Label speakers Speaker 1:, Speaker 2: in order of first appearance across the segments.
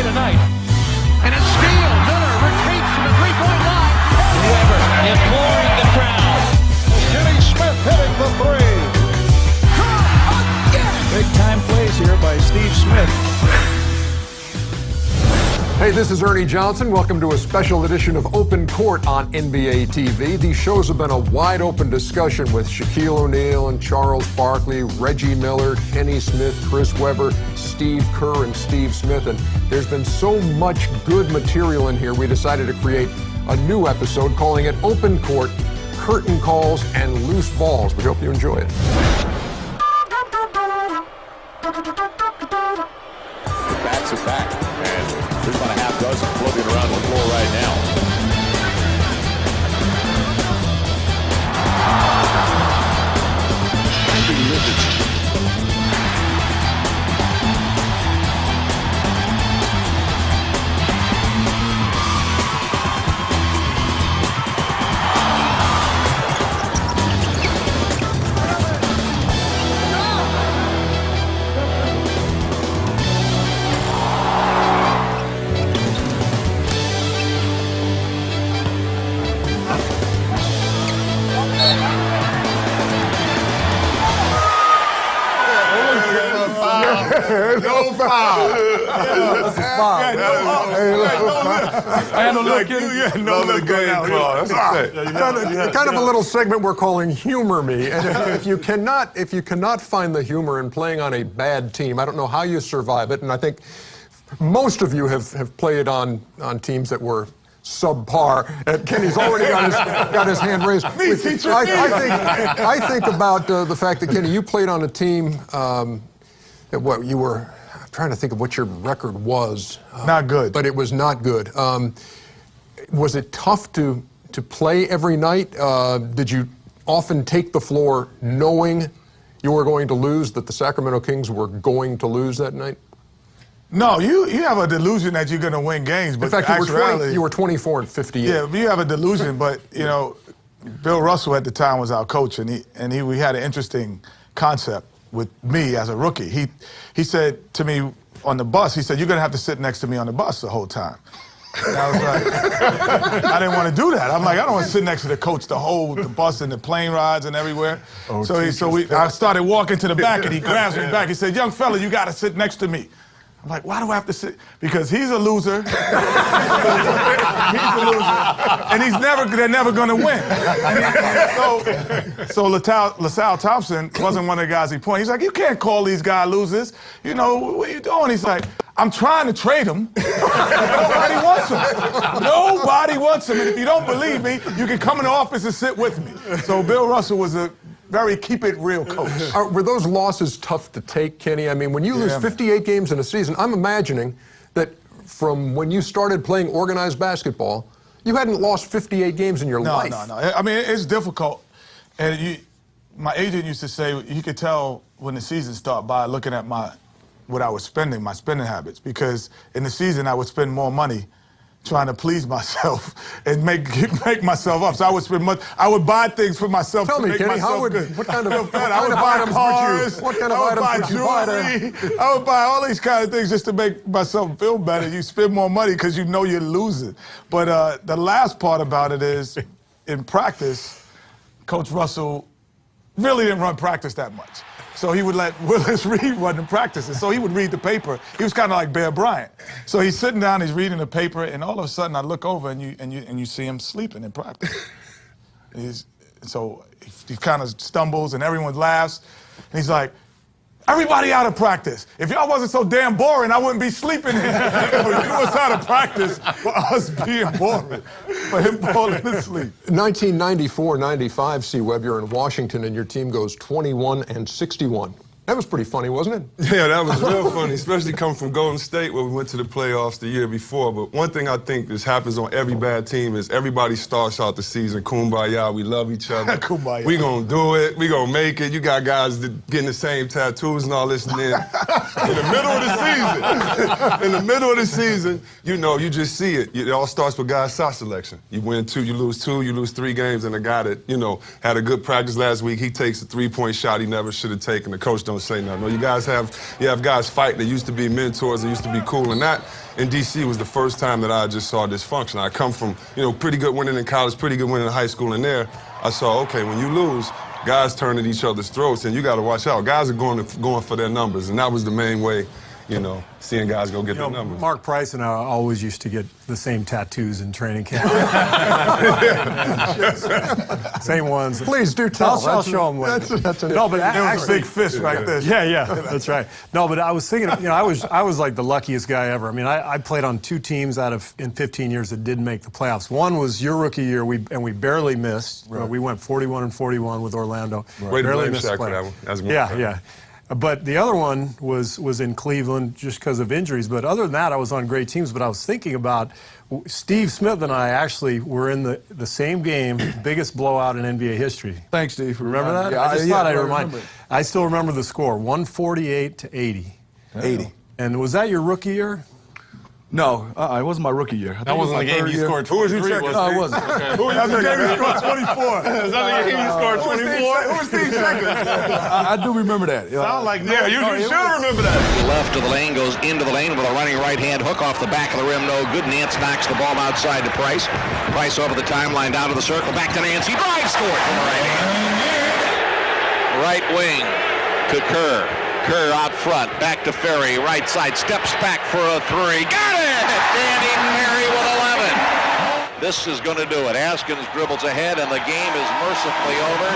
Speaker 1: play tonight. And a steal. Miller retreats from the three-point line. Weber imploring the crowd.
Speaker 2: Kenny Smith hitting the three.
Speaker 3: Big-time plays here by Steve Smith.
Speaker 4: Hey, this is Ernie Johnson. Welcome to a special edition of Open Court on NBA TV. These shows have been a wide-open discussion with Shaquille O'Neal and Charles Barkley, Reggie Miller, Kenny Smith, Chris Webber, Steve Kerr, and Steve Smith. And there's been so much good material in here, we decided to create a new episode calling it Open Court, Curtain Calls, and Loose Balls. We hope you enjoy it.
Speaker 5: Backs it back, and there's about a half dozen floating around the floor right now.
Speaker 2: No foul.
Speaker 4: Kind of a little segment we're calling Humor Me. And if you cannot find the humor in playing on a bad team, I don't know how you survive it. And I think most of you have played on teams that were subpar. And Kenny's already got his hand raised. I think about the fact that, Kenny, you played on a team I'm trying to think of what your record was.
Speaker 2: Not good.
Speaker 4: But it was not good. Was it tough to play every night? Did you often take the floor knowing you were going to lose, that the Sacramento Kings were going to lose that night?
Speaker 2: No, you have a delusion that you're going to win games. But
Speaker 4: in fact, you were 24 and 58.
Speaker 2: Yeah, you have a delusion. But, you know, Bill Russell at the time was our coach, and we had an interesting concept with me as a rookie. He said to me on the bus, he said, "You're going to have to sit next to me on the bus the whole time." And I was like, I didn't want to do that. I'm like, I don't want to sit next to the coach the bus and the plane rides and everywhere. I started walking to the back, and he grabs me back. He said, "Young fella, you got to sit next to me." I'm like, why do I have to sit? Because he's a loser. He's a loser. And they're never going to win. So LaSalle Thompson wasn't one of the guys he pointed. He's like, you can't call these guys losers. You know, what are you doing? He's like, I'm trying to trade them. Nobody wants them. Nobody wants them. And if you don't believe me, you can come in the office and sit with me. So Bill Russell was a very keep-it-real coach.
Speaker 4: Were those losses tough to take, Kenny? I mean, when you lose 58 games in a season, I'm imagining that from when you started playing organized basketball, you hadn't lost 58 games in your life.
Speaker 2: No. I mean, it's difficult. And my agent used to say you could tell when the season started by looking at what I was spending, my spending habits. Because in the season, I would spend more money trying to please myself and make myself up. So I would buy things for myself to make myself good.
Speaker 4: What kind of
Speaker 2: items would you
Speaker 4: buy?
Speaker 2: I would buy all these kind of things just to make myself feel better. You spend more money because you know you're losing. But the last part about it is, in practice, Coach Russell really didn't run practice that much. So he would let Willis Reed run the practices. So he would read the paper. He was kind of like Bear Bryant. So he's sitting down, he's reading the paper, and all of a sudden I look over and you see him sleeping in practice. So he kind of stumbles and everyone laughs. And he's like, everybody out of practice. If y'all wasn't so damn boring, I wouldn't be sleeping in. You was out of practice for us being boring, for him falling asleep.
Speaker 4: 1994-95, C. Webb, you're in Washington, and your team goes 21-61. That was pretty funny, wasn't it?
Speaker 6: Yeah, that was real funny, especially coming from Golden State where we went to the playoffs the year before. But one thing I think this happens on every bad team is everybody starts out the season kumbaya, we love each other.
Speaker 2: Kumbaya.
Speaker 6: We gonna do it, we gonna make it. You got guys that getting the same tattoos and all this, and then in the middle of the season, you know, you just see it. It all starts with guys' shot selection. You win 2, you lose 2, you lose 3 games, and a guy that, you know, had a good practice last week, he takes a 3-point shot he never should have taken. The coach don't don't say nothing. Or you have guys fight that used to be mentors, that used to be cool, and that in D.C. was the first time that I just saw dysfunction. I come from, pretty good winning in college, pretty good winning in high school, and there I saw, okay, when you lose, guys turn at each other's throats, and you got to watch out. Guys are going for their numbers, and that was the main way, seeing guys go get their numbers.
Speaker 4: Mark Price and I always used to get the same tattoos in training camp. Same ones. Please do tell. I'll show them later. No, but actually,
Speaker 2: big fist right there.
Speaker 4: Yeah, that's right. No, but I was thinking, I was like the luckiest guy ever. I mean, I played on 2 teams in 15 years that didn't make the playoffs. One was your rookie year, and we barely missed. Right. We went 41-41 with Orlando.
Speaker 6: Right. Way to
Speaker 4: Barely
Speaker 6: blame
Speaker 4: missed
Speaker 6: Shaq
Speaker 4: the
Speaker 6: for that
Speaker 4: playoffs.
Speaker 6: one.
Speaker 4: Yeah. But the other one was in Cleveland just because of injuries. But other than that, I was on great teams. But I was thinking about Steve Smith and I actually were in the same game, biggest blowout in NBA history.
Speaker 7: Thanks, Steve.
Speaker 4: Remember that?
Speaker 7: Yeah,
Speaker 4: I just thought I'd
Speaker 7: remember
Speaker 4: remind. I still remember the score, 148-80.
Speaker 7: 80.
Speaker 4: And was that your rookie year?
Speaker 7: No, it wasn't my rookie year.
Speaker 8: That wasn't the game you scored 23.
Speaker 6: Who was you checking?
Speaker 7: No, it wasn't.
Speaker 6: Who was you checking?
Speaker 2: He scored 24.
Speaker 6: Is that the game you scored 24?
Speaker 2: Who was Steve checking?
Speaker 7: I do remember that.
Speaker 2: Sound like
Speaker 6: Yeah, you should remember that.
Speaker 9: Left of the lane, goes into the lane with a running right-hand hook off the back of the rim. No good. Nance knocks the ball outside to Price. Price over the timeline, down to the circle, back to Nance. He drives, scored from the right hand. Right wing to Kerr. Kerr out front, back to Ferry, right side, steps back for a 3. Got it! Danny Ferry with 11. This is going to do it. Haskins dribbles ahead, and the game is mercifully over.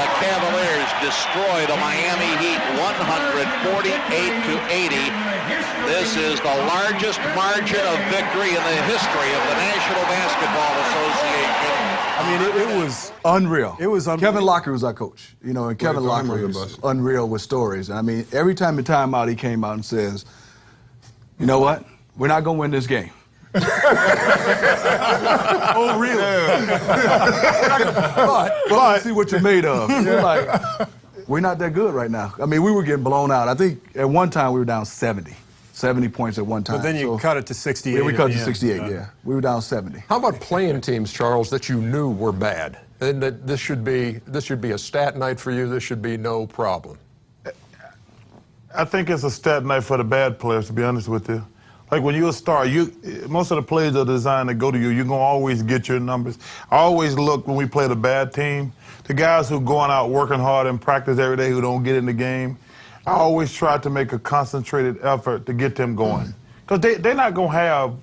Speaker 9: The Cavaliers destroy the Miami Heat 148-80. This is the largest margin of victory in the history of the National Basketball Association.
Speaker 7: I mean, it was unreal.
Speaker 4: It was unreal.
Speaker 7: Kevin Lockyer was our coach, and Kevin Lockyer was unreal with stories. And I mean, every time the timeout, he came out and says, "You know what? We're not going to win this game."
Speaker 4: Oh, really?
Speaker 7: but see what you're made of. You're like, we're not that good right now. I mean, we were getting blown out. I think at one time we were down 70 points at one time.
Speaker 4: But then you cut it to 68.
Speaker 7: Yeah, we cut it to 68, yeah. We were down 70.
Speaker 4: How about playing teams, Charles, that you knew were bad? And that this should be a stat night for you. This should be no problem.
Speaker 10: I think it's a stat night for the bad players, to be honest with you. Like when you're a star, most of the plays are designed to go to you. You're going to always get your numbers. I always look when we play the bad team, the guys who going out working hard in practice every day who don't get in the game, I always try to make a concentrated effort to get them going. Because they're not going to have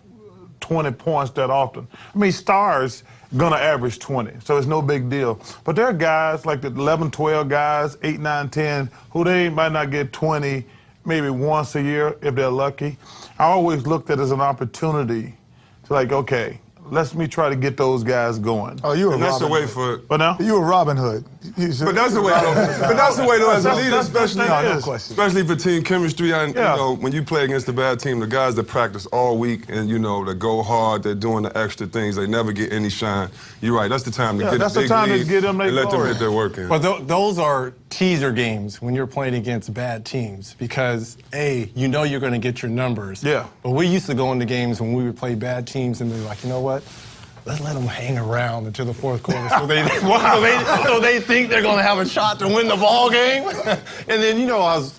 Speaker 10: 20 points that often. I mean, stars going to average 20, so it's no big deal. But there are guys like the 11, 12 guys, 8, 9, 10, who they might not get 20 maybe once a year if they're lucky. I always looked at it as an opportunity to like, okay, let me try to get those guys going.
Speaker 2: Oh, you were
Speaker 6: That's
Speaker 2: Robin
Speaker 6: the way
Speaker 2: Hood.
Speaker 6: for.
Speaker 10: But now?
Speaker 2: You were Robin Hood.
Speaker 6: But that's the way, though. But that's the way, though, as a leader,
Speaker 2: No question.
Speaker 6: especially for team chemistry. When you play against a bad team, the guys that practice all week and, that go hard, they're doing the extra things, they never get any shine. You're right, that's the time to get
Speaker 10: that's the
Speaker 6: big
Speaker 10: time to
Speaker 6: lead
Speaker 10: get them
Speaker 6: and let them
Speaker 10: going.
Speaker 6: get their work in.
Speaker 8: But those are teaser games when you're playing against bad teams because, A, you know you're going to get your numbers.
Speaker 10: Yeah.
Speaker 8: But we used to go into games when we would play bad teams and be like, you know what? Let's let them hang around until the fourth quarter so they think they're going to have a shot to win the ball game. And then,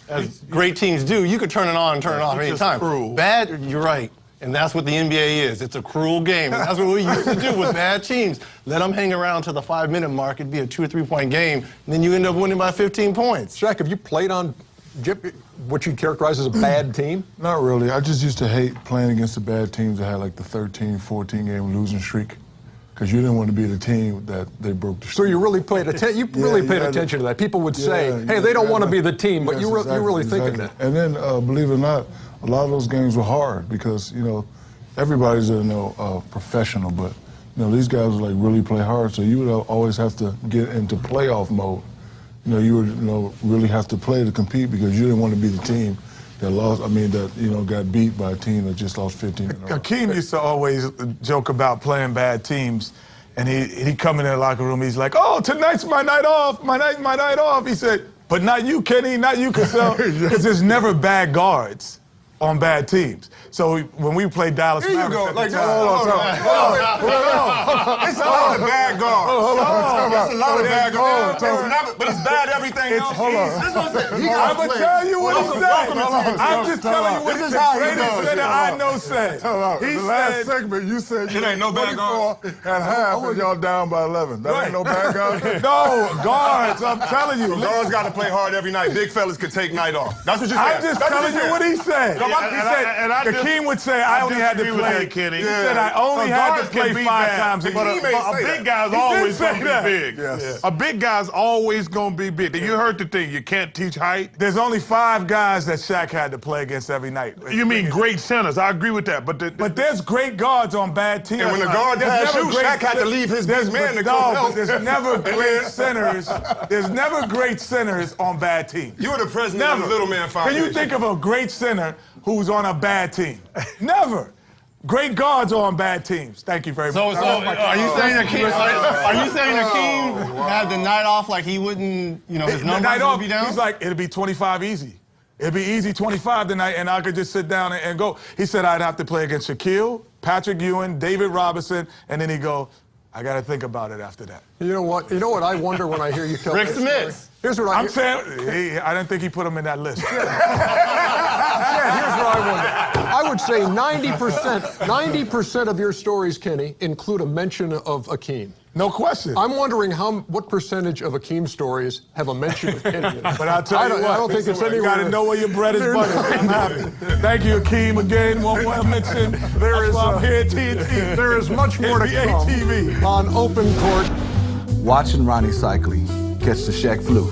Speaker 8: as great teams do, you could turn it on and turn it off any time.
Speaker 10: Cruel.
Speaker 8: Bad, you're right. And that's what the NBA is. It's a cruel game. And that's what we used to do with bad teams. Let them hang around to the 5-minute mark. It'd be a 2 or 3 point game. And then you end up winning by 15 points.
Speaker 4: Shaq, have you played on what you'd characterize as a bad team?
Speaker 11: Not really. I just used to hate playing against the bad teams that had like the 13, 14 game losing streak. Because you didn't want to be the team that they broke the streak.
Speaker 4: So you really paid attention. You really paid attention to that. People would say, "Hey, they don't want to be the team," but you really think of that.
Speaker 11: And then, believe it or not, a lot of those games were hard because everybody's a professional, but these guys would like really play hard. So you would always have to get into playoff mode. You would really have to play to compete because you didn't want to be the team that lost. Got beat by a team that just lost 15 in a row.
Speaker 2: Hakeem used to always joke about playing bad teams, and he'd come in the locker room, he's like, "Oh, tonight's my night off, my night off." He said, "But not you, Kenny, not you, Cassell," because there's never bad guards on bad teams. So when we played Dallas Mavericks,
Speaker 6: Here you go.
Speaker 2: hold on.
Speaker 6: It's a lot of bad guards. It's a lot of bad guards. But it's bad everything else.
Speaker 11: Hold on.
Speaker 2: I'm going to tell you what he said. I'm just telling you what
Speaker 6: This is
Speaker 2: the
Speaker 6: how he
Speaker 2: greatest
Speaker 6: does
Speaker 2: center
Speaker 6: it.
Speaker 2: I know said.
Speaker 11: The last segment, you said you
Speaker 6: ain't no bad
Speaker 11: 24 at half and y'all down by 11. That ain't no bad guards?
Speaker 2: No, guards, I'm telling you.
Speaker 6: Guards got to play hard every night. Big fellas could take night off. That's what you said.
Speaker 2: I'm just telling you what he said.
Speaker 10: And I
Speaker 2: Hakeem would say, I only had to
Speaker 10: disagree with
Speaker 2: play.
Speaker 10: that, Kenny.
Speaker 2: He said, I only had to play 5 times a
Speaker 10: But
Speaker 2: year.
Speaker 10: a big guy's
Speaker 2: He did
Speaker 10: always
Speaker 2: say
Speaker 10: going to
Speaker 2: that.
Speaker 10: be big.
Speaker 11: Yes.
Speaker 10: A big guy's always going to be big. You heard the thing, you can't teach height.
Speaker 2: There's only 5 guys that Shaq had to play against every night.
Speaker 10: You mean great centers. I agree with that. But
Speaker 2: there's great guards on bad teams.
Speaker 6: And when the guard passed you, Shaq had to leave his big man to go help.
Speaker 2: But there's never great centers. There's never great centers on bad teams.
Speaker 6: You were the president of the Little Man
Speaker 2: Can
Speaker 6: Foundation.
Speaker 2: you think of a great center who's on a bad team? Never. Great guards are on bad teams. Thank you very much.
Speaker 8: So are you saying Hakeem had the night off like he wouldn't, his numbers would be down?
Speaker 2: He's like, it'll be 25 easy. It'll be easy 25 tonight, and I could just sit down and go. He said I'd have to play against Shaquille, Patrick Ewing, David Robinson, and then he'd go, I got to think about it after that.
Speaker 4: You know what? You know what I wonder when I hear you tell
Speaker 8: Rick
Speaker 4: this
Speaker 8: Smith.
Speaker 4: story? Here's what
Speaker 2: I'm saying, I didn't think he put him in that list.
Speaker 4: Yeah, here's what I wonder. I would say 90% of your stories, Kenny, include a mention of Hakeem.
Speaker 2: No question.
Speaker 4: I'm wondering what percentage of Hakeem stories have a mention of Kenny in it.
Speaker 2: But I'll tell you what.
Speaker 4: I don't think it's anywhere.
Speaker 2: You got to know where your bread is buttered. I'm happy. Thank you, Hakeem, again. One more mention. That's why I'm here at TNT.
Speaker 4: There is much more to
Speaker 2: NBA
Speaker 4: come
Speaker 2: TV.
Speaker 4: on Open Court.
Speaker 7: Watching Ronnie Cycli catch the Shaq flu.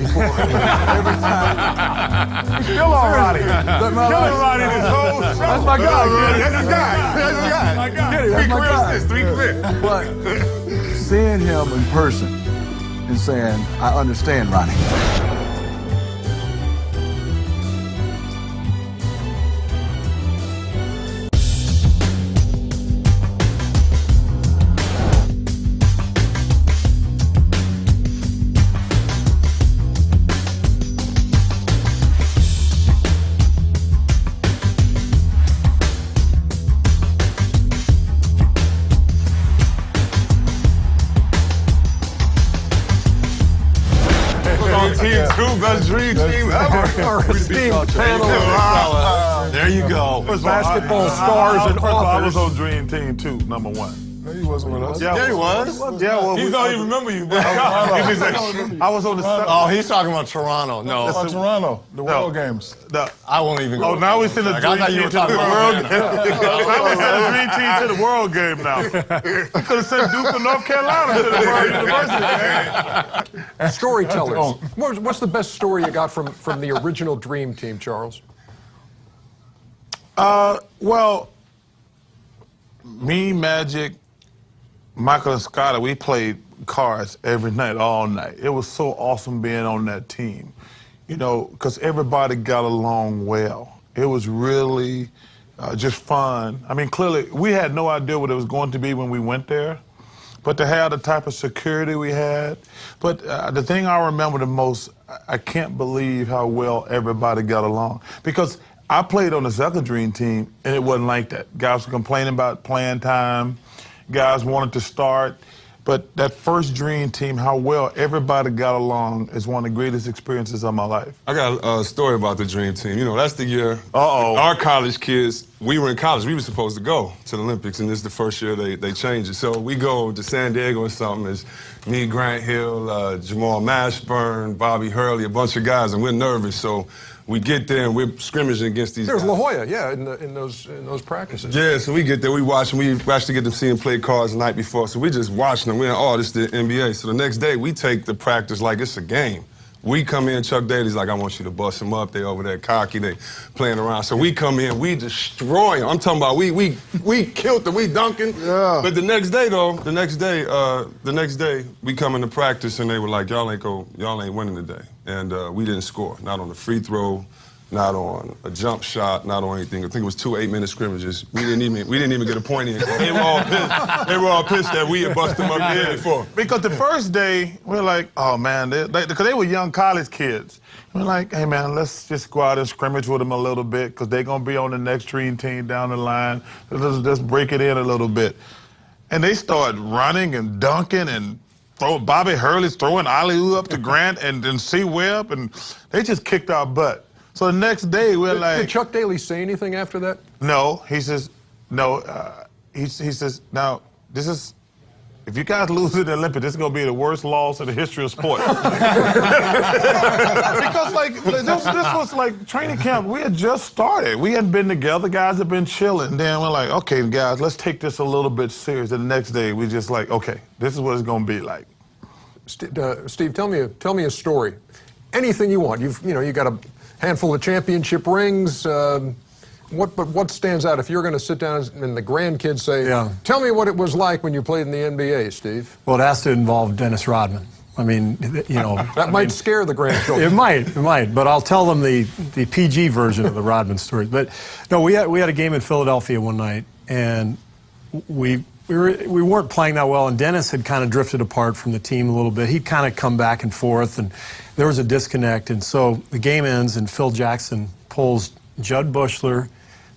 Speaker 7: Every time.
Speaker 2: Still on Ronnie.
Speaker 7: That's my
Speaker 2: Killing Ronnie this whole show.
Speaker 7: That's my guy.
Speaker 6: That's his guy. That's his guy.
Speaker 2: My guy.
Speaker 7: That's my guy.
Speaker 6: 3 careers.
Speaker 7: But seeing him in person and saying, I understand Ronnie.
Speaker 6: Team 2, best dream team ever.
Speaker 4: Our esteemed panel of
Speaker 8: There you go.
Speaker 4: basketball stars and
Speaker 10: First of all, I was
Speaker 4: authors.
Speaker 10: on Dream Team 2, number 1.
Speaker 11: No, he wasn't with us.
Speaker 8: Yeah, he was.
Speaker 10: Yeah, well,
Speaker 2: He don't even remember you, bro.
Speaker 10: I was on the
Speaker 8: Oh, he's talking about Toronto. No,
Speaker 11: Oh, Toronto, the World Games.
Speaker 8: I won't even go.
Speaker 10: Oh, now we send the
Speaker 8: I
Speaker 10: Dream
Speaker 8: thought you
Speaker 10: Team
Speaker 8: were
Speaker 10: to the
Speaker 8: talking about
Speaker 10: World
Speaker 8: Atlanta.
Speaker 10: Game. Now we send the Dream Team to the World Game now. We could have sent Duke of North Carolina to the World University.
Speaker 4: Storytellers. What's the best story you got from the original Dream Team, Charles?
Speaker 10: Well, me, Magic, Michael and Scotty, we played cards every night, all night. It was so awesome being on that team, because everybody got along well. It was really just fun. I mean, clearly, we had no idea what it was going to be when we went there, but to have the type of security we had. But the thing I remember the most, I can't believe how well everybody got along. Because I played on the second Dream Team, and it wasn't like that. Guys were complaining about playing time. Guys wanted to start. But that first Dream Team, how well everybody got along is one of the greatest experiences of my life.
Speaker 6: I got a story about the Dream Team. That's the year
Speaker 10: Uh-oh.
Speaker 6: our college kids, we were in college. We were supposed to go to the Olympics, and this is the first year they changed it. So we go to San Diego or something. It's me, Grant Hill, Jamal Mashburn, Bobby Hurley, a bunch of guys, and we're nervous. So we get there, and we're scrimmaging against these
Speaker 4: There's
Speaker 6: guys.
Speaker 4: La Jolla, yeah, in those practices.
Speaker 6: Yeah, so we get there, we watch them. We actually get to see them play cards the night before. So we just watching them. We're like, this is the NBA. So the next day, we take the practice like it's a game. We come in, Chuck Daly's like, I want you to bust them up. They over there cocky, they playing around. So we come in, we destroy them. I'm talking about we killed them, we dunking.
Speaker 11: Yeah.
Speaker 6: But the next day though, the next day, we come into practice and they were like, y'all ain't winning today. And we didn't score, not on the free throw, not on a jump shot, not on anything. I think it was 2 8-minute scrimmages. We didn't even get a point in. They were all pissed. They were all pissed that we had busted them up the day before.
Speaker 10: Because the first day, we're like, oh, man, because they were young college kids. We're like, hey, man, let's just go out and scrimmage with them a little bit because they're going to be on the next Dream Team down the line. Let's break it in a little bit. and they started running and dunking and Bobby Hurley's throwing alley-oop up to Grant and then C. Webb, and they just kicked our butt. So the next day, we're like...
Speaker 4: Did Chuck Daly say anything after that?
Speaker 10: No. He says, no. He says, now, this is... If you guys lose in the Olympics, this is going to be the worst loss in the history of sport. Because, like, this was like training camp. We had just started. We hadn't been together. Guys had been chilling. Then we're like, okay, guys, let's take this a little bit serious. And the next day, we just like, okay, this is what it's going to be like.
Speaker 4: Steve, tell me a story. Anything you want. You got a handful of championship rings. What stands out if you're going to sit down and the grandkids say, tell me what it was like when you played in the NBA, Steve?
Speaker 8: Well, it has to involve Dennis Rodman. I mean,
Speaker 4: that might scare the grandchildren.
Speaker 8: It might, but I'll tell them the PG version of the Rodman story. But no, we had a game in Philadelphia one night, and we weren't playing that well, and Dennis had kind of drifted apart from the team a little bit. He'd kind of come back and forth, and there was a disconnect. And so the game ends, and Phil Jackson pulls Judd Bushler,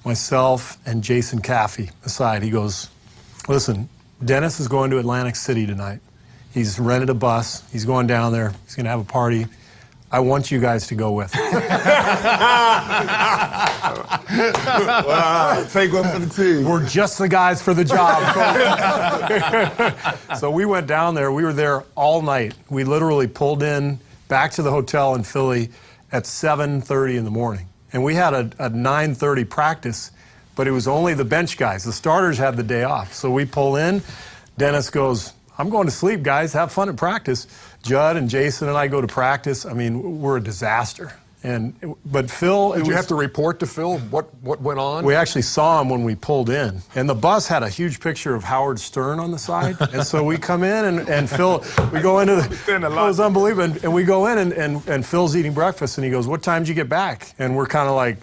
Speaker 8: myself, and Jason Caffey aside. He goes, listen, Dennis is going to Atlantic City tonight. He's rented a bus. He's going down there. He's going to have a party. I want you guys to go with him.
Speaker 6: Wow, take one for the team.
Speaker 8: We're just the guys for the job. So we went down there. We were there all night. We literally pulled in back to the hotel in Philly at 7:30 in the morning. And we had a 9:30 practice, but it was only the bench guys. The starters had the day off. So we pull in. Dennis goes, I'm going to sleep, guys. Have fun at practice. Judd and Jason and I go to practice. I mean, we're a disaster. But Phil...
Speaker 4: Did you have to report to Phil what went on?
Speaker 8: We actually saw him when we pulled in. And the bus had a huge picture of Howard Stern on the side. And so we come in and Phil, we go into the... It was unbelievable. And we go in and Phil's eating breakfast and he goes, what time did you get back? And we're kind of like...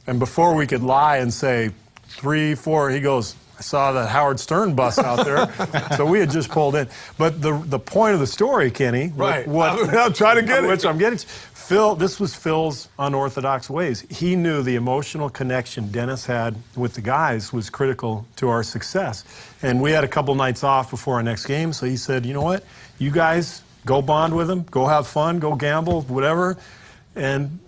Speaker 8: And before we could lie and say 3, 4, he goes, I saw the Howard Stern bus out there. So we had just pulled in. But the point of the story, Kenny...
Speaker 10: Right. I'm trying to get it.
Speaker 8: Which I'm getting... Phil, this was Phil's unorthodox ways. He knew the emotional connection Dennis had with the guys was critical to our success. And we had a couple nights off before our next game, so he said, you know what? You guys go bond with him, go have fun, go gamble, whatever. And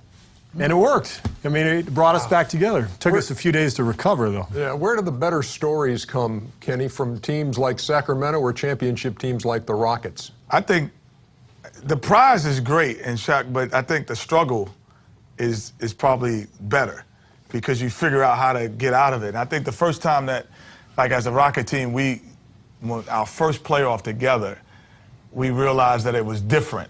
Speaker 8: it worked. I mean, it brought us back together. Took us a few days to recover, though.
Speaker 4: Yeah, where do the better stories come, Kenny, from teams like Sacramento or championship teams like the Rockets?
Speaker 2: I think the prize is great, and Shaq, but I think the struggle is probably better because you figure out how to get out of it. And I think the first time that, like as a Rocket team, our first playoff together, we realized that it was different.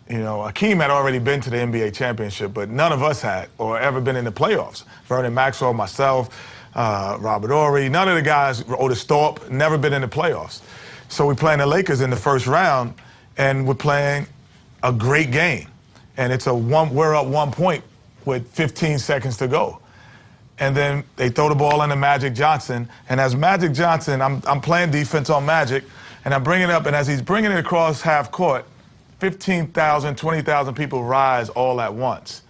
Speaker 2: You know, Akeem had already been to the NBA championship, but none of us had or ever been in the playoffs. Vernon Maxwell, myself, Robert Horry, none of the guys, Otis Thorpe, never been in the playoffs. So we playing the Lakers in the first round, and we're playing a great game. And we're up 1 point with 15 seconds to go. And then they throw the ball into Magic Johnson. And as Magic Johnson, I'm playing defense on Magic, and I'm bringing it up, and as he's bringing it across half court, 15,000, 20,000 people rise all at once.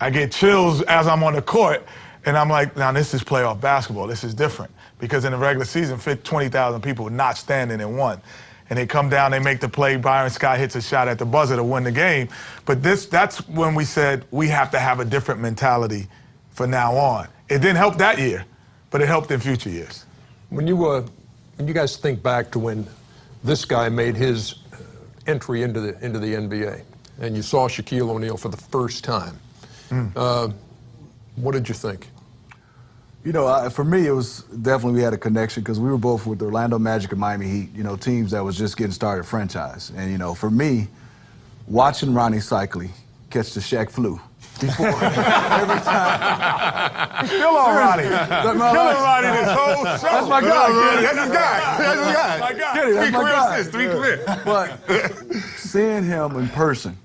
Speaker 2: I get chills as I'm on the court, and I'm like, now this is playoff basketball. This is different. Because in the regular season, 20,000 people were not standing in one. And they come down, they make the play, Byron Scott hits a shot at the buzzer to win the game. But that's when we said we have to have a different mentality for now on. It didn't help that year, but it helped in future years.
Speaker 4: When you guys think back to when this guy made his entry into the NBA, and you saw Shaquille O'Neal for the first time, what did you think?
Speaker 7: You know, for me, it was definitely we had a connection because we were both with the Orlando Magic and Miami Heat, you know, teams that was just getting started franchise. And, you know, for me, watching Ronnie Cycli catch the Shaq flu before every time.
Speaker 2: Still on Ronnie. Killing Ronnie this whole show.
Speaker 7: That's my guy.
Speaker 2: That's his guy. That's his guy. My guy.
Speaker 7: That's my guy.
Speaker 2: 3 career.
Speaker 7: But seeing him in person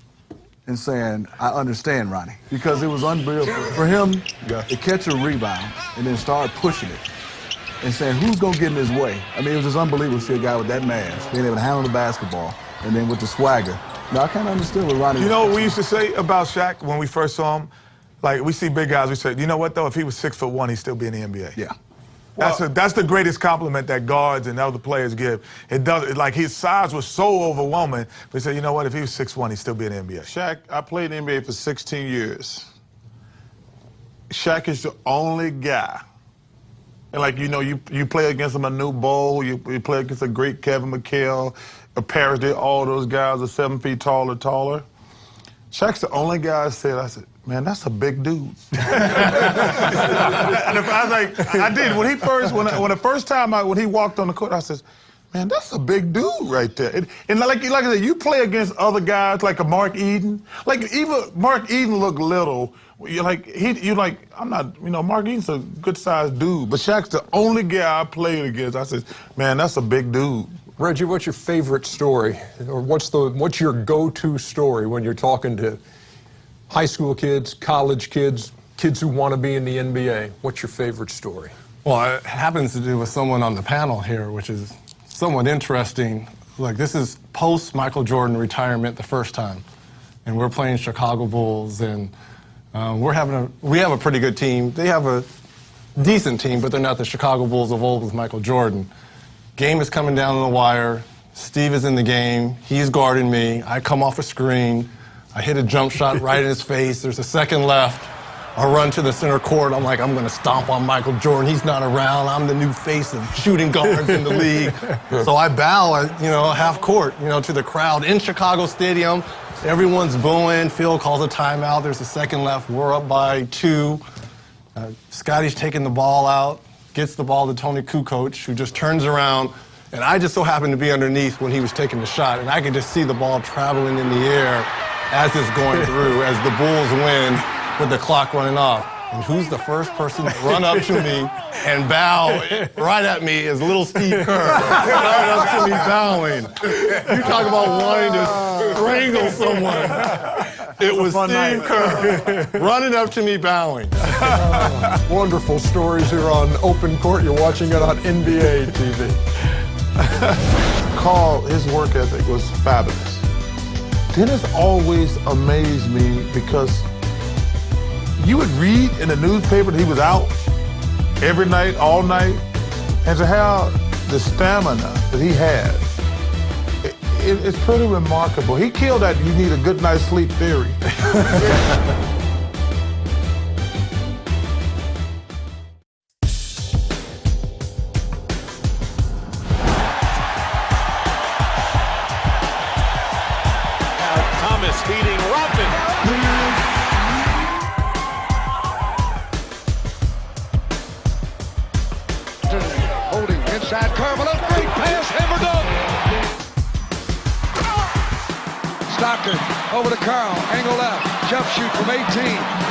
Speaker 7: and saying, I understand Ronnie, because it was unbelievable for him to catch a rebound and then start pushing it and saying, who's going to get in his way? I mean, it was just unbelievable to see a guy with that mass, being able to handle the basketball, and then with the swagger. Now, I kind of understood what Ronnie
Speaker 2: You know what we used to say about Shaq when we first saw him? Like, we see big guys, we say, you know what, though? If he was 6'1", he'd still be in the NBA.
Speaker 7: Yeah.
Speaker 2: That's the greatest compliment that guards and other players give. It does like his size was so overwhelming. But he said, you know what? If he was 6'1", he'd still be in the NBA.
Speaker 10: Shaq, I played in the NBA for 16 years. Shaq is the only guy. And like, you know, you play against a Manu Bol, you play against a great Kevin McHale, a Parrish, all those guys are 7 feet tall or taller. Shaq's the only guy I said, man, that's a big dude. And I was like, I did. When the first time when he walked on the court, I said, man, that's a big dude right there. And like I said, you play against other guys like a Mark Eden. Like even Mark Eden looked little. Mark Eden's a good-sized dude, but Shaq's the only guy I played against. I said, man, that's a big dude.
Speaker 4: Reggie, what's your favorite story, or what's your go-to story when you're talking to high school kids, college kids, kids who want to be in the NBA? What's your favorite story?
Speaker 8: Well, it happens to do with someone on the panel here, which is somewhat interesting. Like, this is post-Michael Jordan retirement the first time, and we're playing Chicago Bulls, and we have a pretty good team. They have a decent team, but they're not the Chicago Bulls of old with Michael Jordan. Game is coming down the wire. Steve is in the game. He's guarding me. I come off a screen. I hit a jump shot right in his face. There's a second left. I run to the center court. I'm like, I'm going to stomp on Michael Jordan. He's not around. I'm the new face of shooting guards in the league. So I bow at, half court, to the crowd in Chicago Stadium. Everyone's booing. Phil calls a timeout. There's a second left. We're up by 2. Scotty's taking the ball out, gets the ball to Tony Kukoc, who just turns around. And I just so happened to be underneath when he was taking the shot. And I could just see the ball traveling in the air as it's going through, as the Bulls win with the clock running off. And who's the first person to run up to me and bow right at me is little Steve Kerr. Right up to me bowing. You talk about wanting to strangle someone. It was Steve Kerr running up to me bowing.
Speaker 4: Wonderful stories here on Open Court. You're watching it on NBA TV.
Speaker 10: Carl, his work ethic was fabulous. Dennis always amazed me because you would read in the newspaper that he was out every night, all night, and to have the stamina that he had, it's pretty remarkable. He killed that you need a good night's sleep theory.
Speaker 5: Thomas feeding Rodman.
Speaker 1: Holding inside Carmelo, great pass, hammer dunk. Stockton over to Carl, angle left, jump shoot from 18,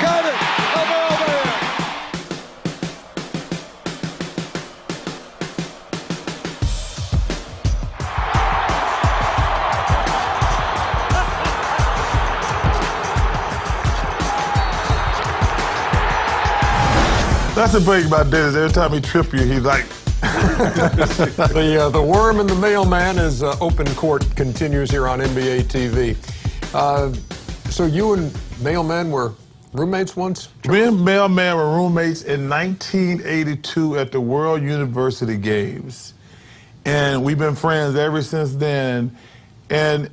Speaker 1: got it, a ball there.
Speaker 10: That's the thing about Dennis. Every time he trip you, he's like...
Speaker 4: The Worm and the Mailman is Open Court continues here on NBA TV. So you and Mailman were roommates once?
Speaker 10: Me and Mailman were roommates in 1982 at the World University Games. And we've been friends ever since then. And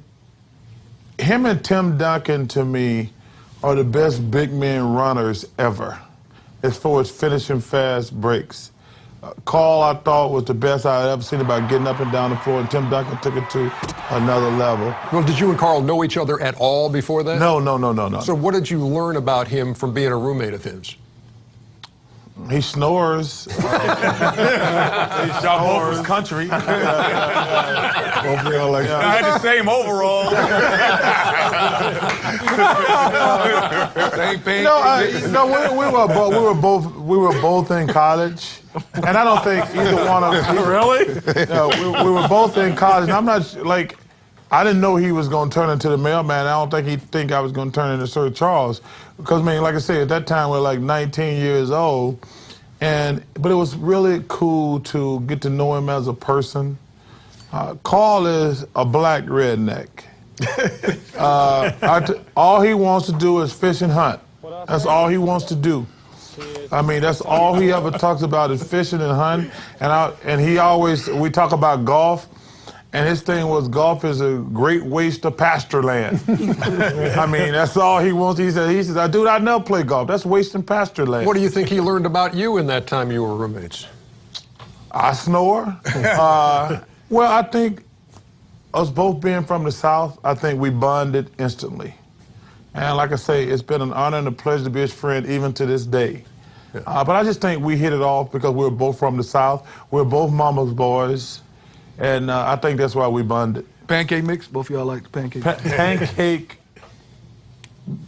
Speaker 10: him and Tim Duncan, to me, are the best big men runners ever as far as finishing fast breaks. Carl, I thought, was the best I had ever seen about getting up and down the floor, and Tim Duncan took it to another level.
Speaker 4: Well, did you and Carl know each other at all before that?
Speaker 10: No.
Speaker 4: So what did you learn about him from being a roommate of his?
Speaker 10: He snores.
Speaker 2: He's y'all both his country.
Speaker 11: I
Speaker 2: had the same overall.
Speaker 10: Same thing. We were both in college, and I don't think either one of us.
Speaker 2: Really?
Speaker 10: No, we were both in college, and I'm not like. I didn't know he was going to turn into the mailman. I don't think he'd think I was going to turn into Sir Charles. Because, I mean, like I said, at that time, we were like 19 years old. But it was really cool to get to know him as a person. Carl is a black redneck. All he wants to do is fish and hunt. That's all he wants to do. I mean, that's all he ever talks about is fishing and hunting. We talk about golf, and his thing was golf is a great waste of pasture land. I mean, that's all he wants. He says, dude, I never play golf. That's wasting pasture land.
Speaker 4: What do you think he learned about you in that time you were roommates?
Speaker 10: I snore. Well, I think us both being from the South, I think we bonded instantly. And like I say, it's been an honor and a pleasure to be his friend even to this day. But I just think we hit it off because we're both from the South. We're both mama's boys. And I think that's why we bonded.
Speaker 7: Pancake mix? Both of y'all like the pancake?
Speaker 10: Pancake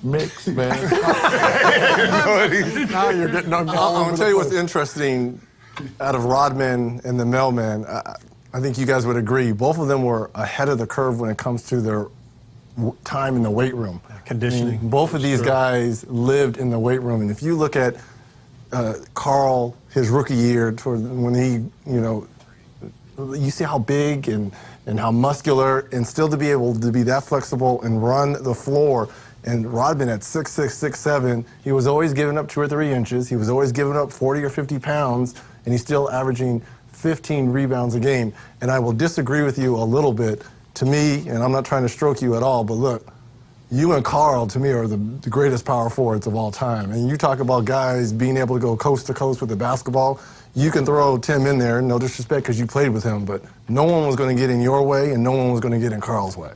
Speaker 10: mix, man.
Speaker 4: Now you're getting
Speaker 8: I'm going to tell you what's interesting out of Rodman and the Mailman. I think you guys would agree. Both of them were ahead of the curve when it comes to their time in the weight room.
Speaker 3: Conditioning.
Speaker 8: I mean, both of these guys lived in the weight room. And if you look at Carl, his rookie year, when he, you see how big and how muscular, and still to be able to be that flexible and run the floor. And Rodman at 6'6", 6'7", he was always giving up 2 or 3 inches. He was always giving up 40 or 50 pounds, and he's still averaging 15 rebounds a game. And I will disagree with you a little bit. To me, and I'm not trying to stroke you at all, but look, you and Carl, to me, are the greatest power forwards of all time. And you talk about guys being able to go coast to coast with the basketball. You can throw Tim in there, no disrespect because you played with him, but no one was going to get in your way and no one was going to get in Carl's way.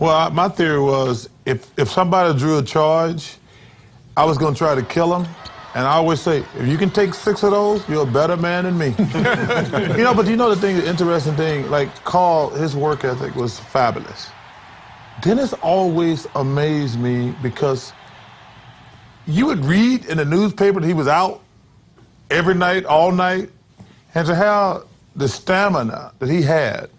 Speaker 10: Well, my theory was if somebody drew a charge, I was going to try to kill him. And I always say, if you can take 6 of those, you're a better man than me. But the interesting thing, like Carl, his work ethic was fabulous. Dennis always amazed me because you would read in the newspaper that he was out every night, all night, and to have the stamina that he had,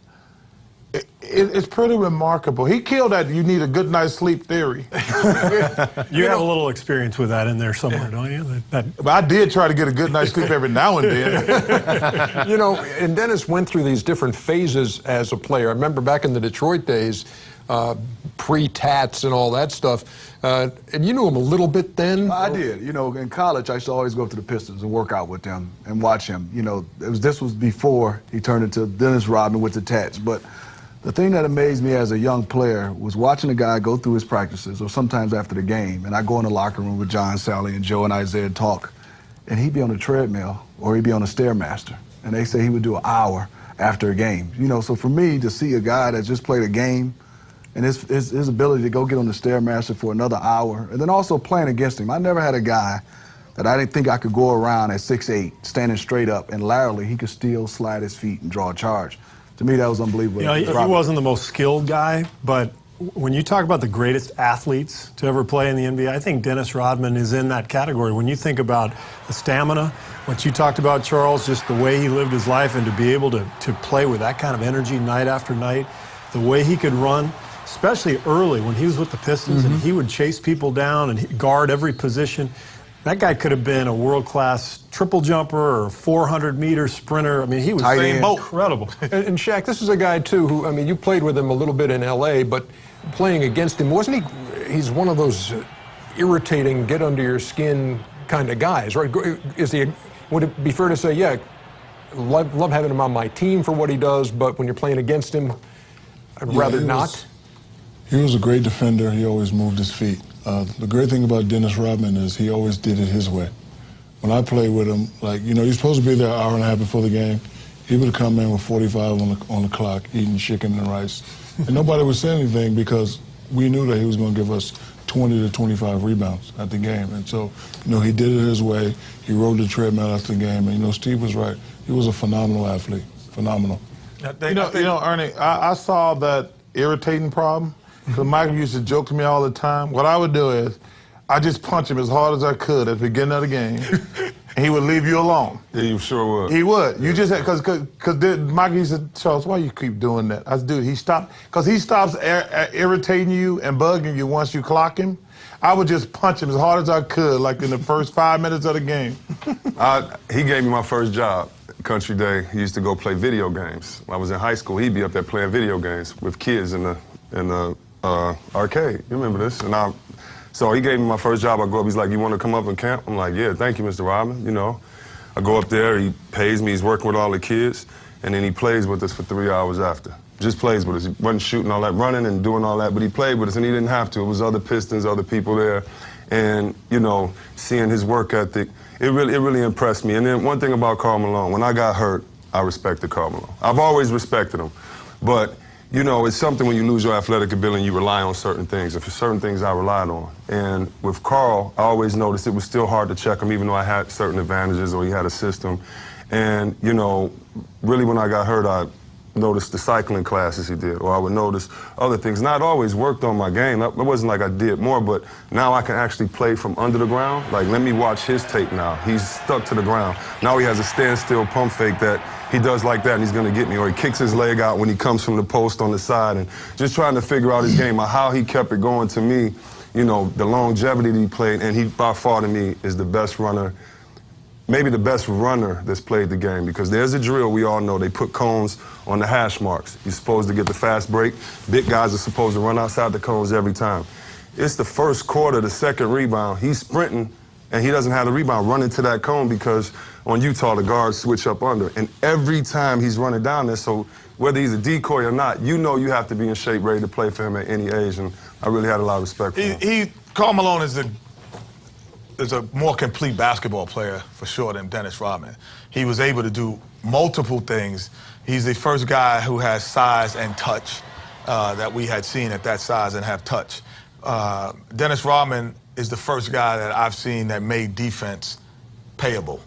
Speaker 10: it's pretty remarkable. He killed that you need a good night's sleep theory.
Speaker 3: You have a little experience with that in there somewhere, don't you?
Speaker 10: But I did try to get a good night's sleep every now and then.
Speaker 4: And Dennis went through these different phases as a player. I remember back in the Detroit days, pre-tats and all that stuff. And you knew him a little bit then?
Speaker 7: I did. In college, I used to always go up to the Pistons and work out with them and watch him. This was before he turned into Dennis Rodman with the tats. But the thing that amazed me as a young player was watching a guy go through his practices, or sometimes after the game, and I go in the locker room with John, Sally, and Joe and Isaiah talk, and he'd be on the treadmill or he'd be on a Stairmaster, and they say he would do an hour after a game. So for me to see a guy that just played a game and his ability to go get on the Stairmaster for another hour, and then also playing against him. I never had a guy that I didn't think I could go around at 6'8", standing straight up, and laterally he could still slide his feet and draw a charge. To me, that was unbelievable.
Speaker 3: He wasn't the most skilled guy, but when you talk about the greatest athletes to ever play in the NBA, I think Dennis Rodman is in that category. When you think about the stamina, what you talked about, Charles, just the way he lived his life and to be able to play with that kind of energy night after night, the way he could run, especially early when he was with the Pistons and he would chase people down and guard every position. That guy could have been a world-class triple jumper or 400-meter sprinter. I mean, he was incredible.
Speaker 4: And Shaq, this is a guy, too, who, you played with him a little bit in L.A., but playing against him, wasn't he? He's one of those irritating, get-under-your-skin kind of guys, right? Would it be fair to say, yeah, love having him on my team for what he does, but when you're playing against him, I'd rather not?
Speaker 11: He was a great defender. He always moved his feet. The great thing about Dennis Rodman is he always did it his way. When I played with him, he's supposed to be there an hour and a half before the game. He would come in with 45 on the clock, eating chicken and rice. And nobody would say anything because we knew that he was going to give us 20 to 25 rebounds at the game. And so, he did it his way. He rode the treadmill after the game. And, Steve was right. He was a phenomenal athlete. Phenomenal.
Speaker 10: Ernie, I saw that irritating problem. Because Michael used to joke to me all the time. What I would do is, I just punch him as hard as I could at the beginning of the game, and he would leave you alone.
Speaker 6: Yeah, you sure would.
Speaker 10: He would. You just had, because Michael used to, Charles, why you keep doing that? I said, dude, he stopped, because he stops irritating you and bugging you once you clock him. I would just punch him as hard as I could, like in the first 5 minutes of the game.
Speaker 6: He gave me my first job. Country Day, he used to go play video games. When I was in high school, he'd be up there playing video games with kids in the arcade. You remember this? And So he gave me my first job. I go up, he's like, you want to come up and camp? I'm like, yeah, thank you, Mr. Rodman, you know. I go up there, he pays me, he's working with all the kids, and then he plays with us for 3 hours after. Just plays with us. He wasn't shooting all that, running and doing all that, but he played with us, and he didn't have to. It was other Pistons, other people there, and, you know, seeing his work ethic, it really impressed me. And then one thing about Karl Malone, when I got hurt, I respected Karl Malone. I've always respected him, but you know, it's something when you lose your athletic ability and you rely on certain things. And for certain things, I relied on. And with Karl, I always noticed it was still hard to check him, even though I had certain advantages or he had a system. And, you know, really when I got hurt, I noticed the cycling classes he did, or I would notice other things. And I'd always worked on my game. It wasn't like I did more, but now I can actually play from under the ground. Like, let me watch his tape now. He's stuck to the ground. Now he has a standstill pump fake that he does like that, and he's going to get me. Or he kicks his leg out when he comes from the post on the side. And just trying to figure out his game, or how he kept it going, to me, you know, the longevity that he played. And he, by far, to me, is the best runner, maybe the best runner that's played the game. Because there's a drill we all know. They put cones on the hash marks. You're supposed to get the fast break. Big guys are supposed to run outside the cones every time. It's the first quarter, the second rebound. He's sprinting, and he doesn't have the rebound, running to that cone, because on Utah, the guards switch up under. And every time he's running down there, so whether he's a decoy or not, you know you have to be in shape, ready to play for him at any age, and I really had a lot of respect for him.
Speaker 2: Karl Malone is a more complete basketball player, for sure, than Dennis Rodman. He was able to do multiple things. He's the first guy who has size and touch that we had seen at that size and have touch. Dennis Rodman is the first guy that I've seen that made defense payable.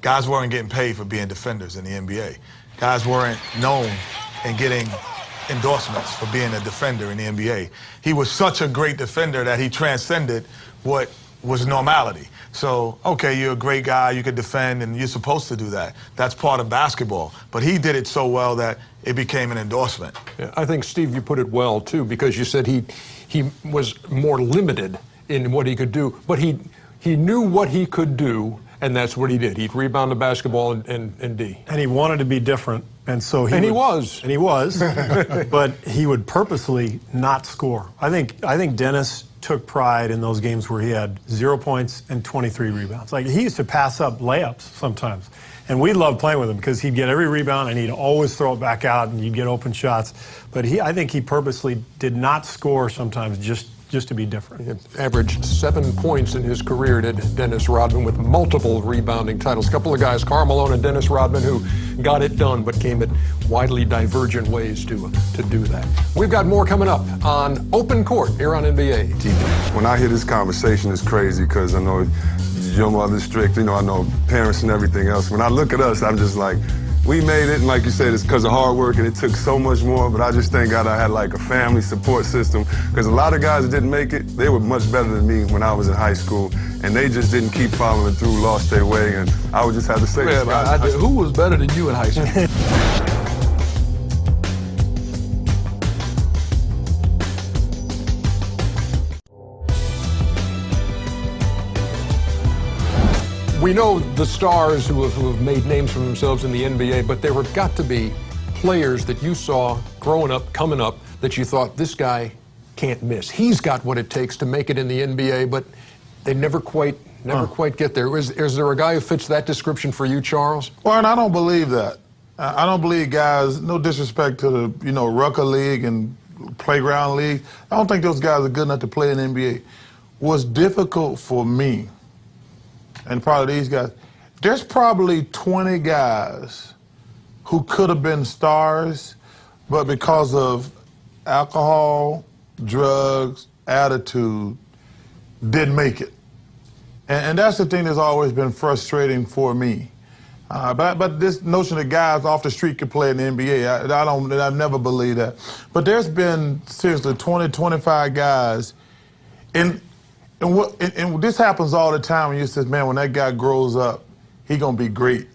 Speaker 2: Guys weren't getting paid for being defenders in the NBA. Guys weren't known and getting endorsements for being a defender in the NBA. He was such a great defender that he transcended what was normality. So, okay, you're a great guy, you can defend, and you're supposed to do that. That's part of basketball. But he did it so well that it became an endorsement.
Speaker 4: Yeah, I think, Steve, you put it well, too, because you said he was more limited in what he could do, but he knew what he could do, and that's what he did. He'd rebound the basketball and D.
Speaker 3: And he wanted to be different, and so
Speaker 4: he was.
Speaker 3: And he was, but he would purposely not score. I think Dennis took pride in those games where he had 0 points and 23 rebounds. Like, he used to pass up layups sometimes. And we loved playing with him because he'd get every rebound and he'd always throw it back out and you'd get open shots. But I think he purposely did not score sometimes just to be different.
Speaker 4: He averaged 7 points in his career, did Dennis Rodman, with multiple rebounding titles. A couple of guys, Karl Malone and Dennis Rodman, who got it done but came at widely divergent ways to do that. We've got more coming up on Open Court here on NBA TV.
Speaker 6: When I hear this conversation, it's crazy because I know your mother's strict, you know, I know parents and everything else. When I look at us, I'm just like, we made it, and like you said, it's because of hard work, and it took so much more, but I just thank God I had like a family support system, because a lot of guys that didn't make it, they were much better than me when I was in high school, and they just didn't keep following through, lost their way, and I would just have to say,
Speaker 7: who was better than you in high school?
Speaker 4: We know the stars who have made names for themselves in the NBA, but there have got to be players that you saw growing up, coming up, that you thought, this guy can't miss. He's got what it takes to make it in the NBA, but they never quite get there. Is there a guy who fits that description for you, Charles?
Speaker 11: Well, and I don't believe that. I don't believe guys, no disrespect to the, Rucker League and Playground League, I don't think those guys are good enough to play in the NBA. What's difficult for me, and probably these guys, there's probably 20 guys who could have been stars, but because of alcohol, drugs, attitude, didn't make it. And that's the thing that's always been frustrating for me. But this notion that guys off the street can play in the NBA, I never believed that. But there's been, seriously, 20, 25 guys, and this happens all the time, and you say, man, when that guy grows up, he gonna be great.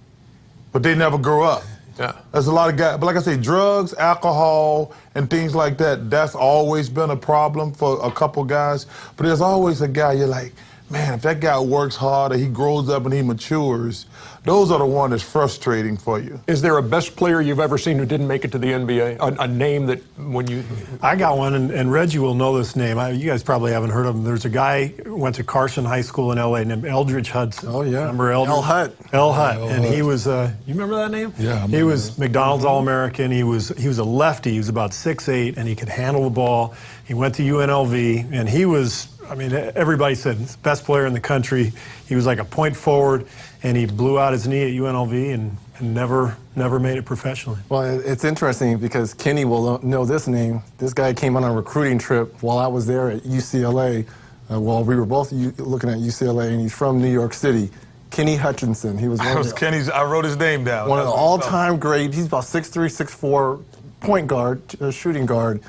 Speaker 11: But they never grow up.
Speaker 4: Yeah.
Speaker 11: There's a lot of guys, but like I say, drugs, alcohol, and things like that, that's always been a problem for a couple guys. But there's always a guy you're like,
Speaker 10: man, if that guy works harder, he grows up and he matures, those are the ones that's frustrating for you.
Speaker 4: Is there a best player you've ever seen who didn't make it to the NBA? A name that when you...
Speaker 3: I got one, and Reggie will know this name. You guys probably haven't heard of him. There's a guy who went to Carson High School in L.A. named Eldridge Hudson.
Speaker 8: Oh, yeah.
Speaker 3: Remember Eldridge?
Speaker 8: El Hut.
Speaker 3: El Hut.
Speaker 11: El
Speaker 3: And
Speaker 11: Hut.
Speaker 3: he was, you remember that name?
Speaker 11: Yeah, I
Speaker 3: He
Speaker 11: remember
Speaker 3: was
Speaker 11: that.
Speaker 3: McDonald's All-American. He was a lefty. He was about 6'8", and he could handle the ball. He went to UNLV, and he was, I mean, everybody said he's the best player in the country. He was like a point forward, and he blew out his knee at UNLV and never made it professionally.
Speaker 8: Well, it's interesting because Kenny will know this name. This guy came on a recruiting trip while I was there at UCLA. While we were both looking at UCLA, and he's from New York City. Kenny Hutchinson. He was one of the,
Speaker 2: I wrote his name down.
Speaker 8: one of the all-time great. He's about 6'3", 6'4", point guard, shooting guard.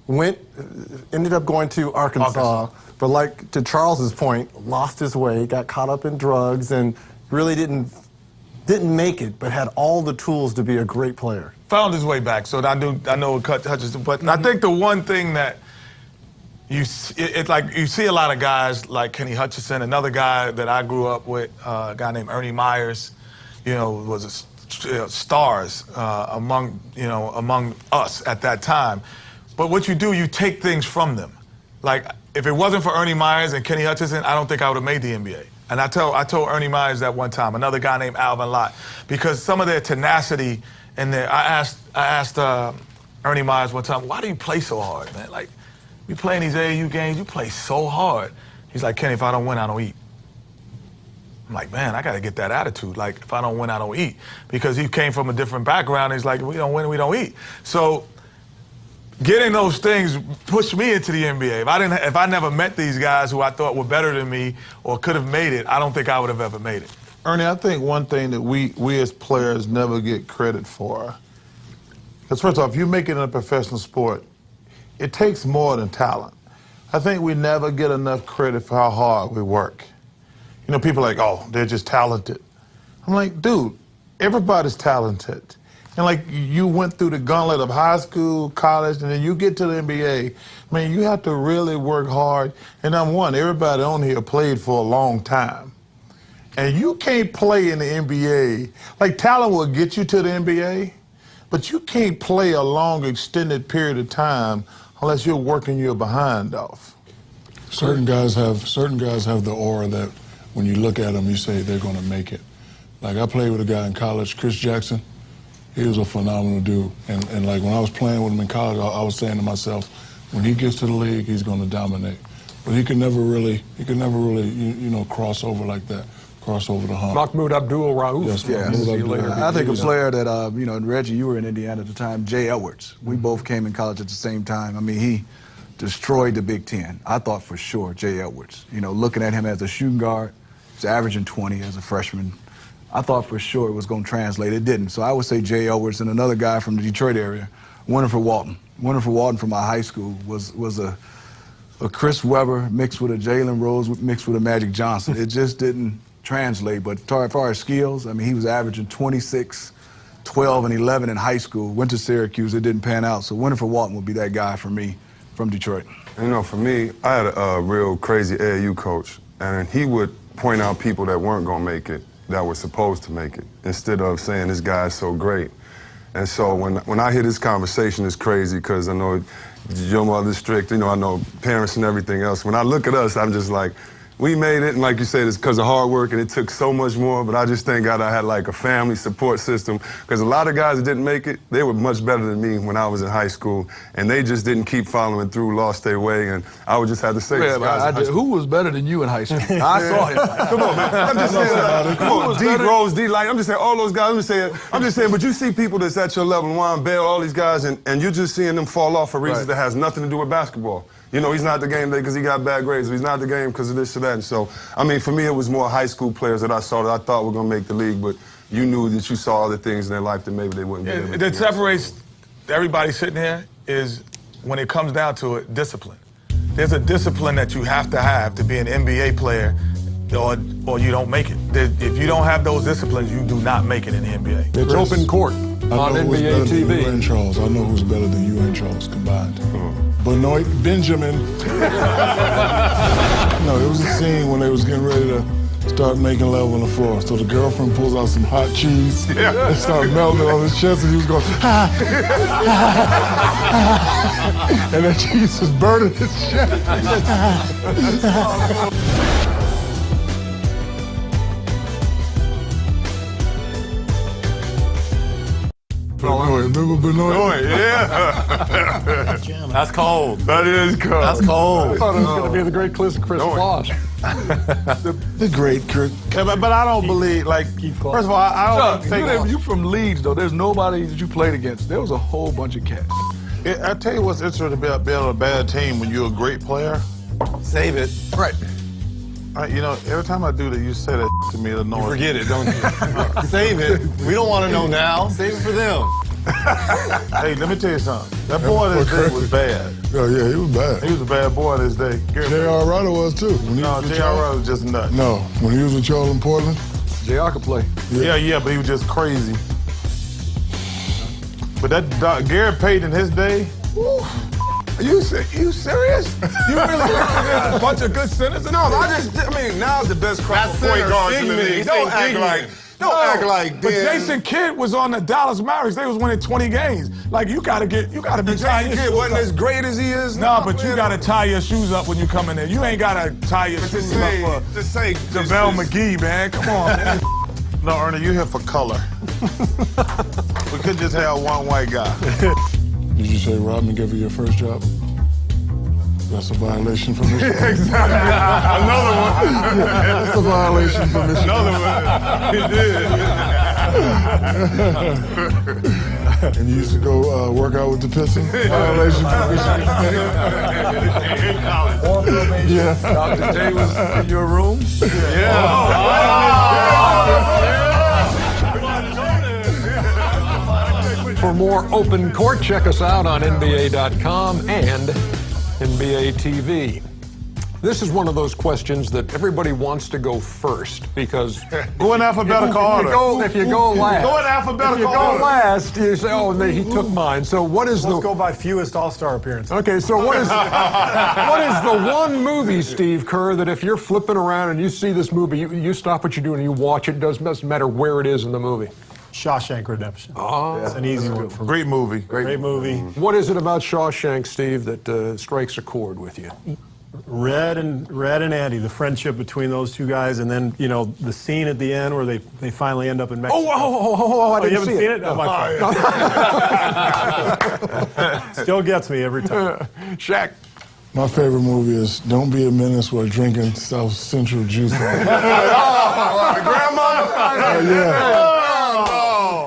Speaker 8: Ended up going to Arkansas, but like to Charles's point, lost his way, got caught up in drugs, and really didn't make it, but had all the tools to be a great player.
Speaker 2: Found his way back, so I know Hutchinson. But I think the one thing that it's like you see a lot of guys like Kenny Hutchinson. Another guy that I grew up with, a guy named Ernie Myers, was stars among us at that time. But what you do, you take things from them. Like if it wasn't for Ernie Myers and Kenny Hutchinson, I don't think I would have made the NBA. And I told Ernie Myers that one time, another guy named Alvin Lott, because some of their tenacity and I asked Ernie Myers one time, why do you play so hard, man? Like, we play in these AAU games, you play so hard. He's like, Kenny, if I don't win, I don't eat. I'm like, man, I got to get that attitude. Like, if I don't win, I don't eat. Because he came from a different background. He's like, if we don't win, we don't eat. So getting those things pushed me into the NBA. If I never met these guys who I thought were better than me or could have made it, I don't think I would have ever made it.
Speaker 10: Ernie, I think one thing that we as players never get credit for, because first off, you make it in a professional sport, it takes more than talent. I think we never get enough credit for how hard we work. People are like, oh, they're just talented. I'm like, dude, everybody's talented. And like you went through the gauntlet of high school, college, and then you get to the NBA. Man, you have to really work hard. And number one, everybody on here played for a long time. And you can't play in the NBA. Like talent will get you to the NBA, but you can't play a long, extended period of time unless you're working your behind off.
Speaker 11: Certain guys have the aura that when you look at them, you say they're going to make it. Like I played with a guy in college, Chris Jackson. He was a phenomenal dude. And like when I was playing with him in college, I was saying to myself, when he gets to the league, he's going to dominate. But he could never really, cross over like that, cross over the hump.
Speaker 4: Mahmoud Abdul-Rauf.
Speaker 11: Yes,
Speaker 7: Yeah,
Speaker 11: Mahmoud Abdul-Rauf.
Speaker 7: I think a player that, and Reggie, you were in Indiana at the time, Jay Edwards. We both came in college at the same time. I mean, he destroyed the Big Ten. I thought for sure Jay Edwards. Looking at him as a shooting guard, he's averaging 20 as a freshman. I thought for sure it was going to translate. It didn't. So I would say Jay Edwards and another guy from the Detroit area, Winifred Walton. Winifred Walton from my high school was a Chris Webber mixed with a Jalen Rose mixed with a Magic Johnson. It just didn't translate. But as far as skills, I mean, he was averaging 26, 12, and 11 in high school. Went to Syracuse. It didn't pan out. So Winifred Walton would be that guy for me from Detroit.
Speaker 6: For me, I had a real crazy AAU coach, and he would point out people that weren't going to make it, that were supposed to make it, instead of saying this guy is so great. And so when I hear this conversation, it's crazy because I know your mother's strict, I know parents and everything else. When I look at us, I'm just like, we made it, and like you said, it's because of hard work, and it took so much more, but I just thank God I had like a family support system, because a lot of guys that didn't make it, they were much better than me when I was in high school, and they just didn't keep following through, lost their way, and I would just have to say,
Speaker 7: Who was better than you in high school? I saw him.
Speaker 6: Come on, man. I'm just saying, come on, D. Rose, D. Light, I'm just saying, all those guys, I'm just saying, but you see people that's at your level, Juan Bell, all these guys, and you're just seeing them fall off for reasons that has nothing to do with basketball. He's not the game today because he got bad grades. He's not the game because of this or that. And so, I mean, for me, it was more high school players that I saw that I thought were going to make the league, but you knew that you saw other things in their life that maybe they wouldn't be able to.
Speaker 2: That separates everybody sitting here is, when it comes down to it, discipline. There's a discipline that you have to be an NBA player, or you don't make it. If you don't have those disciplines, you do not make it in the NBA.
Speaker 4: It's open court on NBA TV.
Speaker 11: You and Charles. I know who's better than you and Charles combined. But Benoit Benjamin. No, it was a scene when they was getting ready to start making love on the floor. So the girlfriend pulls out some hot cheese and started melting on his chest, and he was going, and that cheese was burning his chest. Benoit, remember Benoit?
Speaker 6: Yeah.
Speaker 10: That's cold.
Speaker 6: That is cold.
Speaker 10: That's cold.
Speaker 4: I thought it was going to be the great Chris Voss.
Speaker 11: The great Kurt.
Speaker 10: Yeah, but I don't believe, like, first of all, I don't think...
Speaker 7: You from Leeds, though. There's nobody that you played against. There was a whole bunch of cats.
Speaker 10: I tell you what's interesting about being on a bad team when you're a great player.
Speaker 8: Save it.
Speaker 4: Right.
Speaker 10: You know, every time I do that, you say that to me, it annoys me.
Speaker 8: Forget it, don't you? Save it. We don't want to know now. Save it for them.
Speaker 10: Hey, let me tell you something. That boy this day was bad.
Speaker 11: Oh, yeah, he was bad.
Speaker 10: He was a bad boy this day.
Speaker 11: J.R. Ryder was, too.
Speaker 10: No, J.R. Ryder was just nuts.
Speaker 11: No, when he was with y'all in Portland.
Speaker 7: J.R. could play.
Speaker 10: Yeah, but he was just crazy. But that Gary Payton in his day,
Speaker 6: Are you serious? You really think there's a bunch of good centers? No, I mean, now's the best crop of point guards in the league. Don't act like
Speaker 2: But Jason Kidd was on the Dallas Mavericks. They was winning 20 games. Like, you gotta be tying your
Speaker 6: Jason
Speaker 2: shoes
Speaker 6: Kidd wasn't
Speaker 2: up.
Speaker 6: as great as he is
Speaker 2: No,
Speaker 6: now.
Speaker 2: but you gotta tie your shoes up when you come in there. You ain't gotta tie your shoes up for
Speaker 6: Just say,
Speaker 2: JaVale McGee, man. Come on, man.
Speaker 10: no, Ernie, you here for color. We could just have one white guy.
Speaker 11: Did you say Rodman gave you your first job? That's a violation from Michigan.
Speaker 6: Exactly. Another one.
Speaker 11: That's a violation from Michigan.
Speaker 6: Another one. He did.
Speaker 11: And you used to go work out with the Pistons? Violation from Michigan. Yeah.
Speaker 7: Dr. J was in your room?
Speaker 4: For more Open Court, check us out on NBA.com and NBA TV. This is one of those questions that everybody wants to go first because
Speaker 10: Go in alphabetical order.
Speaker 4: if you go last,
Speaker 10: Go in alphabetical
Speaker 4: if you go
Speaker 10: order.
Speaker 4: last, you say, "Oh, he took mine." So what is
Speaker 3: Let's
Speaker 4: the?
Speaker 3: go by fewest All-Star appearances.
Speaker 4: Okay, so what is the one movie, Steve Kerr, that if you're flipping around and you see this movie, you stop what you're doing and you watch it? Doesn't matter where it is in the movie.
Speaker 3: Shawshank Redemption.
Speaker 4: Oh,
Speaker 3: That's an easy one for me.
Speaker 10: Great movie.
Speaker 3: Great movie.
Speaker 4: What is it about Shawshank, Steve, that strikes a chord with you?
Speaker 3: Red and Andy, the friendship between those two guys, and then the scene at the end where they finally end up in Mexico.
Speaker 4: Oh, I
Speaker 3: you
Speaker 4: didn't
Speaker 3: haven't
Speaker 4: see
Speaker 3: seen it? Oh, my fault. Still gets me every time.
Speaker 4: Shaq.
Speaker 11: My favorite movie is Don't Be a Menace while drinking South Central juice.
Speaker 6: Grandma?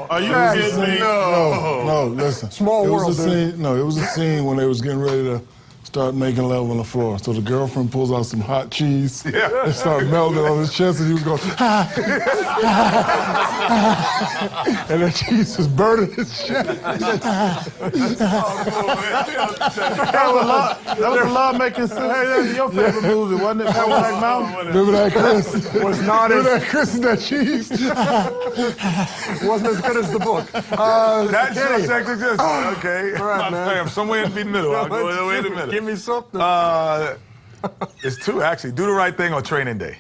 Speaker 10: Are you kidding me?
Speaker 11: No, listen.
Speaker 4: Small world,
Speaker 11: It was a scene when they was getting ready to start making love on the floor. So the girlfriend pulls out some hot cheese and started melting on his chest, and he was going, and that cheese was burning his chest.
Speaker 10: That was a Love-Making Scene. Hey, that was your favorite movie, wasn't it? Black Mountain?
Speaker 11: Remember that, Chris?
Speaker 4: Was not
Speaker 11: Remember
Speaker 4: as
Speaker 11: that, Chris, and that cheese?
Speaker 4: wasn't as good as the book.
Speaker 2: That's
Speaker 4: Kenny.
Speaker 2: okay.
Speaker 4: All right, man.
Speaker 2: I'm somewhere in the middle. I'll go away in the middle.
Speaker 4: Give me something.
Speaker 2: It's two, actually. Do the Right Thing or Training Day.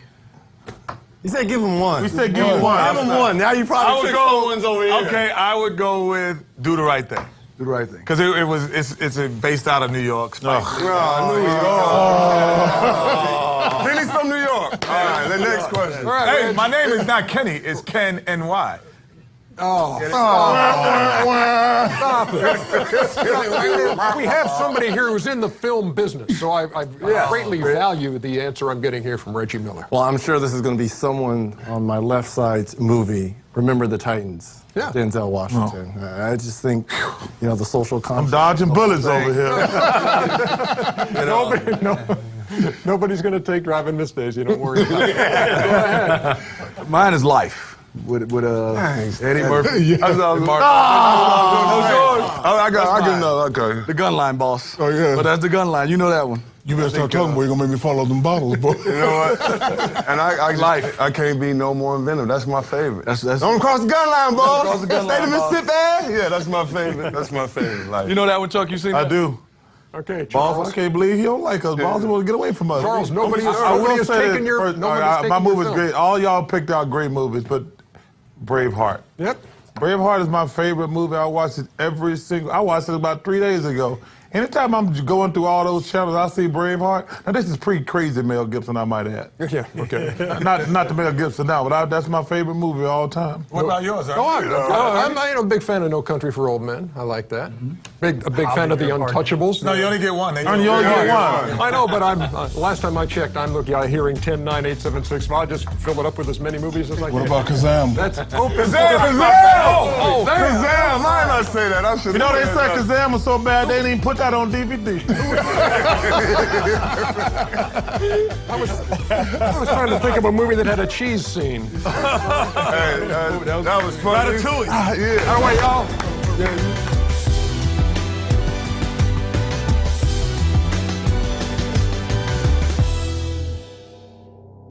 Speaker 8: You said give him one.
Speaker 10: We said give him one.
Speaker 8: Give him one. Now you probably took someone's over here.
Speaker 2: Okay, I would go with Do the Right Thing.
Speaker 7: Do the right thing.
Speaker 2: Because it's based out of New York.
Speaker 6: New York. Kenny's from New York. All right, the next question.
Speaker 2: Hey, my name is not Kenny. It's Ken NY.
Speaker 4: Stop it. We have somebody here who's in the film business, so I greatly value the answer I'm getting here from Reggie Miller.
Speaker 8: Well, I'm sure this is going to be someone on my left side's movie, Remember the Titans.
Speaker 4: Yeah.
Speaker 8: Denzel Washington. I just think, the social
Speaker 10: I'm
Speaker 8: concept.
Speaker 10: dodging bullets over here.
Speaker 4: Nobody's going to take Driving Miss Daisy, don't worry about it. Go ahead.
Speaker 7: Mine is Life with Eddie Murphy.
Speaker 6: I got another. Okay.
Speaker 7: The gun line, boss.
Speaker 11: Oh, yeah.
Speaker 7: But that's the gun line. You know that one.
Speaker 11: You better start talking, boy. You're going to make me follow them bottles, boy.
Speaker 6: You know what? And I can't be no more inventive. That's my favorite. Don't cross the gun line, boss.
Speaker 7: Cross the gun line,
Speaker 6: State of
Speaker 7: boss.
Speaker 6: Mississippi. Yeah, that's my favorite. That's my favorite. Like,
Speaker 7: You know that one, Chuck? You seen that?
Speaker 10: I do.
Speaker 4: Okay,
Speaker 10: Balls,
Speaker 4: Charles.
Speaker 10: I can't believe he don't like us. Balls, he want to get away from us.
Speaker 4: Charles, nobody
Speaker 10: I will
Speaker 4: has
Speaker 10: say
Speaker 4: taken
Speaker 10: this
Speaker 4: your.
Speaker 10: first,
Speaker 4: Nobody's taken
Speaker 10: my
Speaker 4: your
Speaker 10: movie's
Speaker 4: film.
Speaker 10: great. All y'all picked out great movies, but Braveheart.
Speaker 4: Yep.
Speaker 10: Braveheart is my favorite movie. I watched it I watched it about 3 days ago. Anytime I'm going through all those channels, I see Braveheart. Now this is pre-crazy Mel Gibson, I might add.
Speaker 4: Yeah. Okay.
Speaker 10: not the Mel Gibson now, but that's my favorite movie of all time.
Speaker 2: What about yours?
Speaker 4: Go on. I'm a big fan of No Country for Old Men. I like that. A big fan of The Untouchables.
Speaker 2: No, you only get one.
Speaker 10: You only get one.
Speaker 4: I know, but last time I checked, I'm looking at hearing 10-9-8-7-6. I'll just fill it up with as many movies as I can.
Speaker 11: What about Kazam?
Speaker 4: That's
Speaker 2: Kazam!
Speaker 10: Kazam! Why did I say that? I should. You know they said Kazam was so bad they didn't even put that on DVD.
Speaker 4: I was trying to think of a movie that had a cheese scene.
Speaker 6: Hey, that was funny.
Speaker 2: Ratatouille.
Speaker 6: Yeah.
Speaker 4: Oh, wait, y'all.